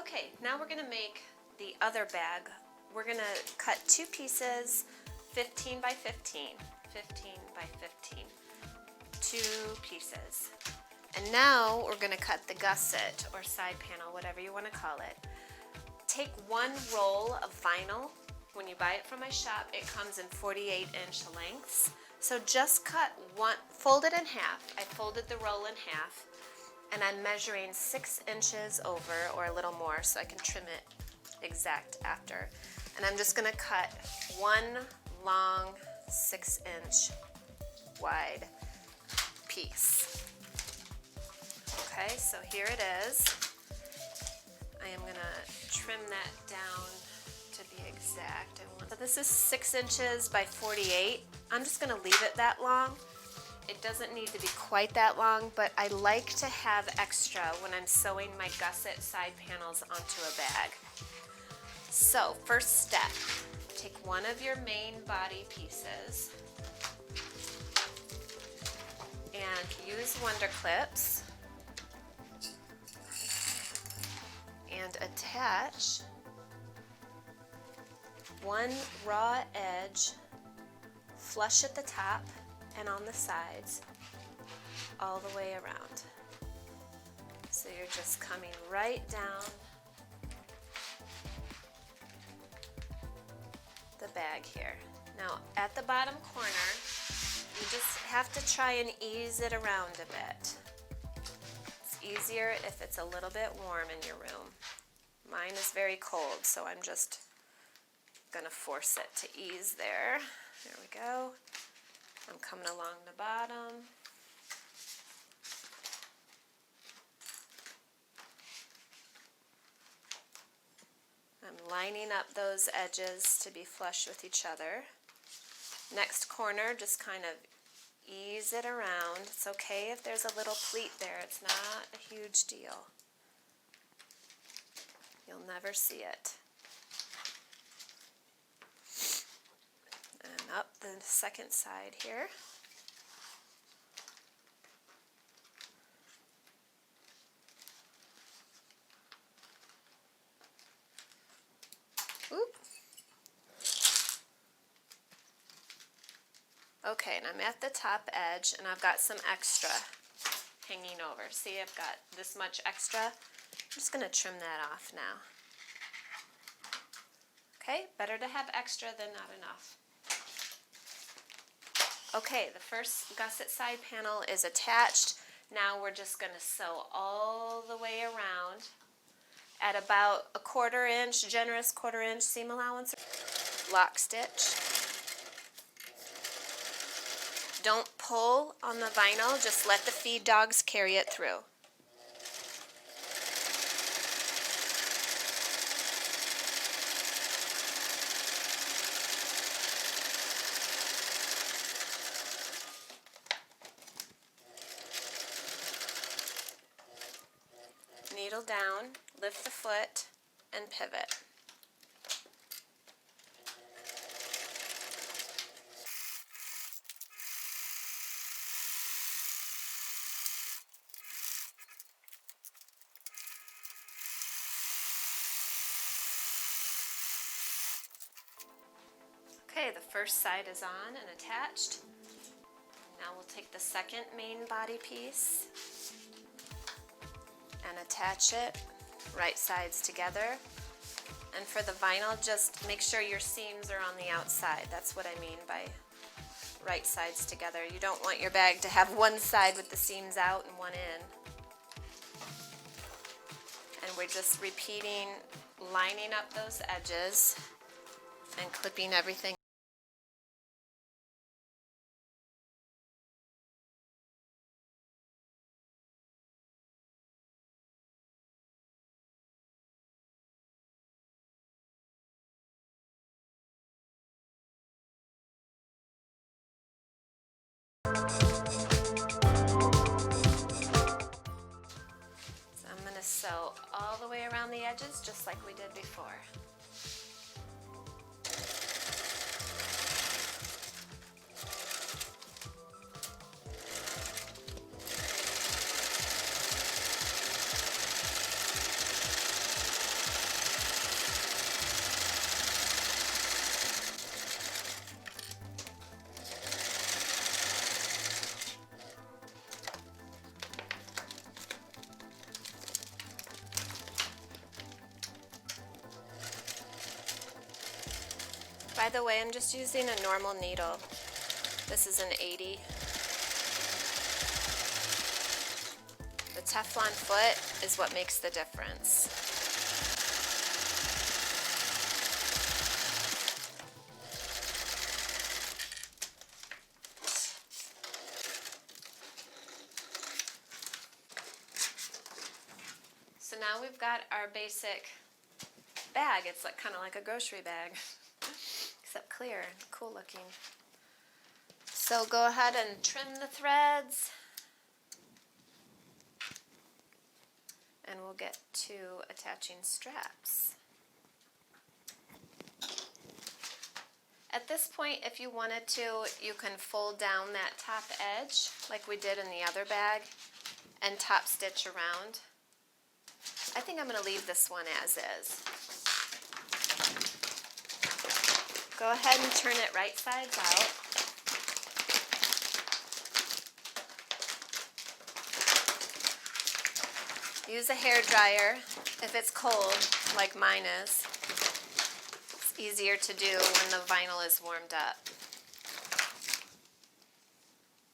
Okay, now we're gonna make the other bag. We're gonna cut two pieces, 15 by 15, 15 by 15, two pieces. And now we're gonna cut the gusset or side panel, whatever you wanna call it. Take one roll of vinyl. When you buy it from my shop, it comes in 48-inch lengths. So just cut one, fold it in half. I folded the roll in half, and I'm measuring 6 inches over or a little more so I can trim it exact after. And I'm just gonna cut one long 6-inch wide piece. Okay, so here it is. I am gonna trim that down to be exact. So this is 6 inches by 48. I'm just gonna leave it that long. It doesn't need to be quite that long, but I like to have extra when I'm sewing my gusset side panels onto a bag. So first step, take one of your main body pieces and use Wonder Clips and attach one raw edge flush at the top and on the sides all the way around. So you're just coming right down the bag here. Now at the bottom corner, you just have to try and ease it around a bit. It's easier if it's a little bit warm in your room. Mine is very cold, so I'm just gonna force it to ease there. There we go. I'm coming along the bottom. I'm lining up those edges to be flush with each other. Next corner, just kind of ease it around. It's okay if there's a little pleat there. It's not a huge deal. You'll never see it. And up the second side here. Oop. Okay, and I'm at the top edge, and I've got some extra hanging over. See, I've got this much extra. I'm just going to trim that off now. Okay, better to have extra than not enough. Okay, the first gusset side panel is attached. Now we're just going to sew all the way around at about a 1/4 inch, generous 1/4 inch seam allowance. Lock stitch. Don't pull on the vinyl, just let the feed dogs carry it through. Needle down, lift the foot, and pivot. Okay, the first side is on and attached. Now we'll take the second main body piece and attach it, right sides together. And for the vinyl, just make sure your seams are on the outside. That's what I mean by right sides together. You don't want your bag to have one side with the seams out and one in. And we're just repeating, lining up those edges and clipping everything. So I'm going to sew all the way around the edges just like we did before. By the way, I'm just using a normal needle. This is an 80. The Teflon foot is what makes the difference. So now we've got our basic bag. It's like kind of like a grocery bag, except clear and cool looking. So go ahead and trim the threads, and we'll get to attaching straps. At this point, if you wanted to, you can fold down that top edge like we did in the other bag and top stitch around. I think I'm going to leave this one as is. Go ahead and turn it right sides out. Use a hair dryer if it's cold, like mine is. It's easier to do when the vinyl is warmed up.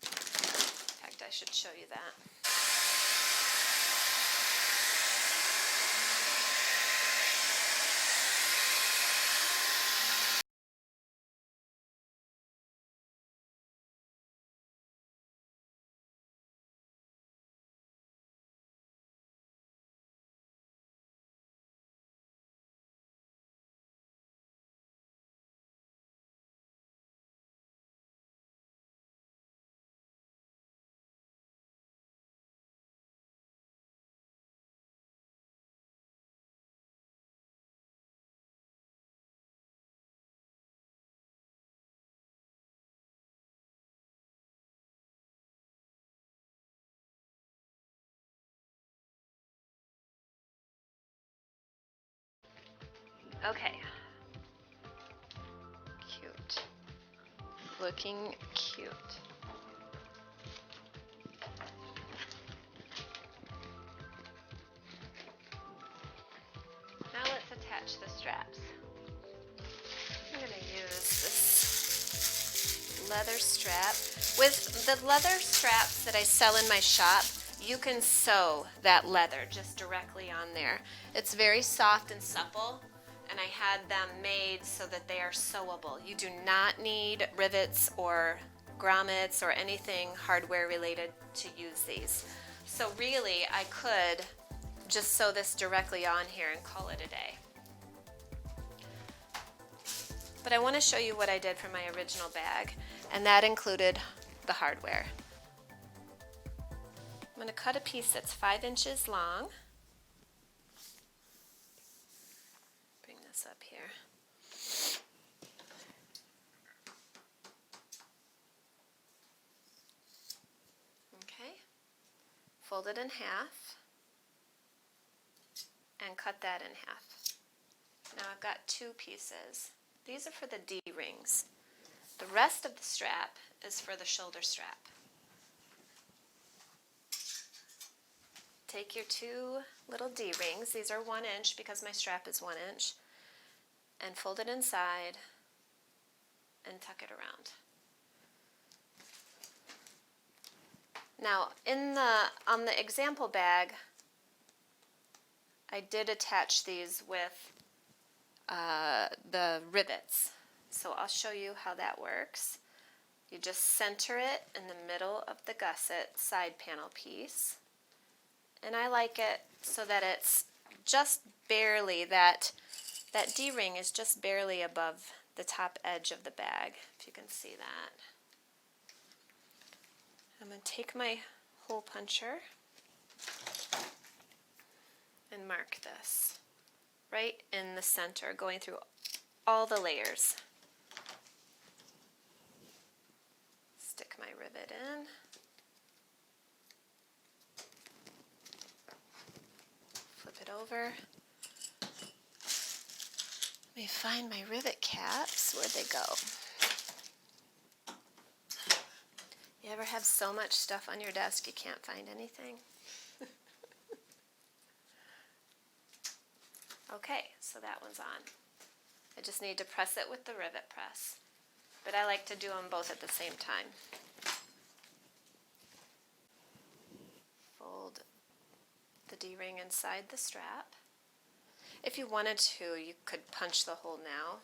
In fact, I should show you that. Okay. Cute. Looking cute. Now let's attach the straps. I'm going to use this leather strap. With the leather straps that I sell in my shop, you can sew that leather just directly on there. It's very soft and supple, and I had them made so that they are sewable. You do not need rivets or grommets or anything hardware related to use these. So really, I could just sew this directly on here and call it a day. But I want to show you what I did for my original bag, and that included the hardware. I'm going to cut a piece that's 5 inches long. Bring this up here. Okay. Fold it in half and cut that in half. Now I've got 2 pieces. These are for the D-rings. The rest of the strap is for the shoulder strap. Take your 2 little D-rings, these are 1 inch because my strap is 1 inch, and fold it inside and tuck it around. Now, on the example bag, I did attach these with the rivets. So I'll show you how that works. You just center it in the middle of the gusset side panel piece. And I like it so that it's just barely, that D-ring is just barely above the top edge of the bag, if you can see that. I'm going to take my hole puncher and mark this right in the center, going through all the layers. Stick my rivet in. Flip it over. Let me find my rivet caps. Where'd they go? You ever have so much stuff on your desk you can't find anything? Okay, so that one's on. I just need to press it with the rivet press. But I like to do them both at the same time. Fold the D-ring inside the strap. If you wanted to, you could punch the hole now.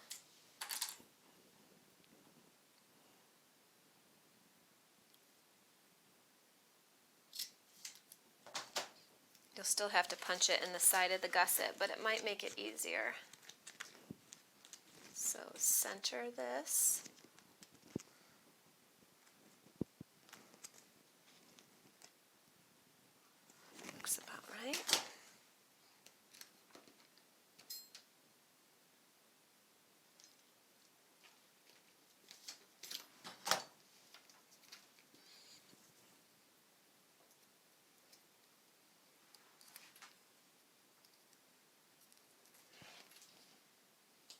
You'll still have to punch it in the side of the gusset, but it might make it easier. So center this. Looks about right.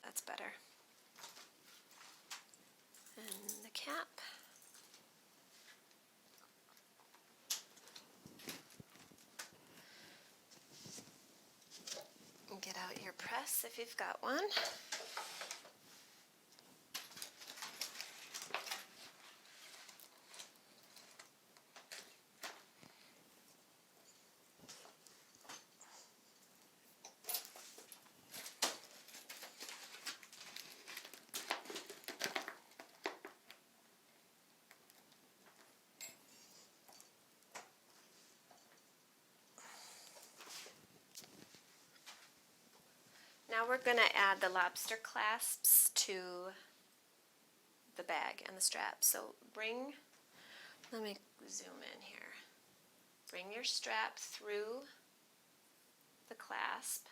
That's better. And the cap. And get out your press if you've got one. Now we're going to add the lobster clasps to the bag and the strap. So let me zoom in here. Bring your strap through the clasp,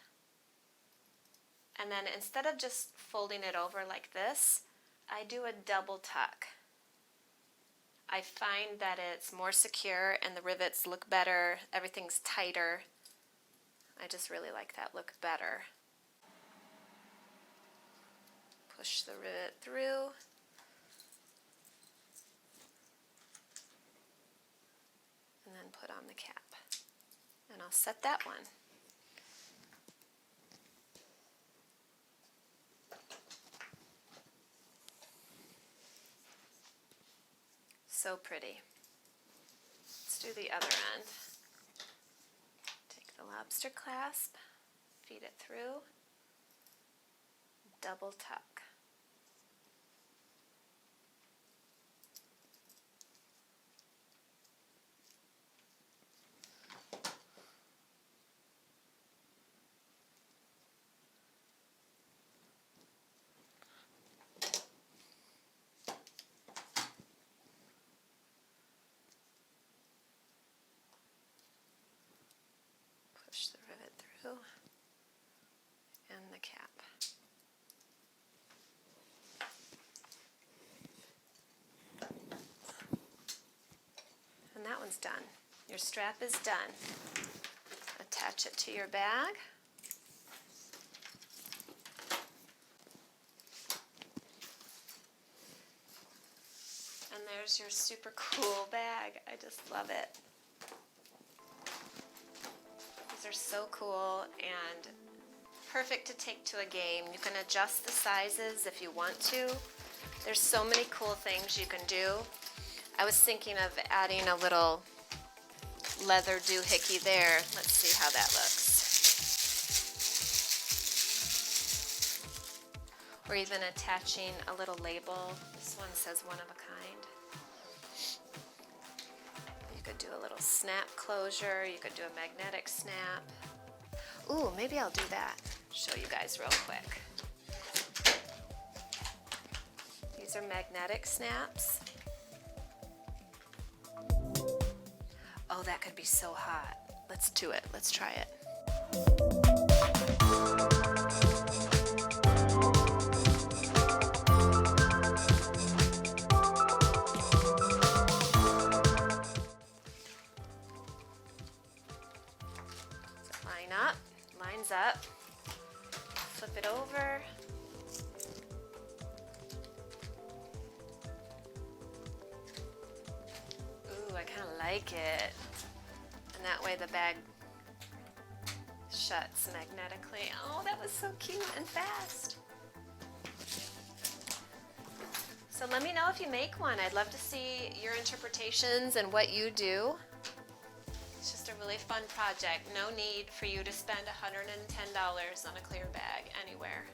and then instead of just folding it over like this, I do a double tuck. I find that it's more secure and the rivets look better, everything's tighter. I just really like that look better. Push the rivet through. And then put on the cap. And I'll set that one. So pretty. Let's do the other end. Take the lobster clasp, feed it through, double tuck. Push the rivet through, and the cap. And that one's done. Your strap is done. Attach it to your bag. And there's your super cool bag. I just love it. These are so cool and perfect to take to a game. You can adjust the sizes if you want to. There's so many cool things you can do. I was thinking of adding a little leather doohickey there. Let's see how that looks. Or even attaching a little label. This one says one of a kind. You could do a little snap closure. You could do a magnetic snap. Ooh, maybe I'll do that. Show you guys real quick. These are magnetic snaps. Oh, that could be so hot. Let's do it. Let's try it. So line up, lines up. Flip it over. Ooh, I kind of like it. And that way the bag shuts magnetically. Oh, that was so cute and fast. So let me know if you make one. I'd love to see your interpretations and what you do. It's just a really fun project. No need for you to spend $110 on a clear bag anywhere.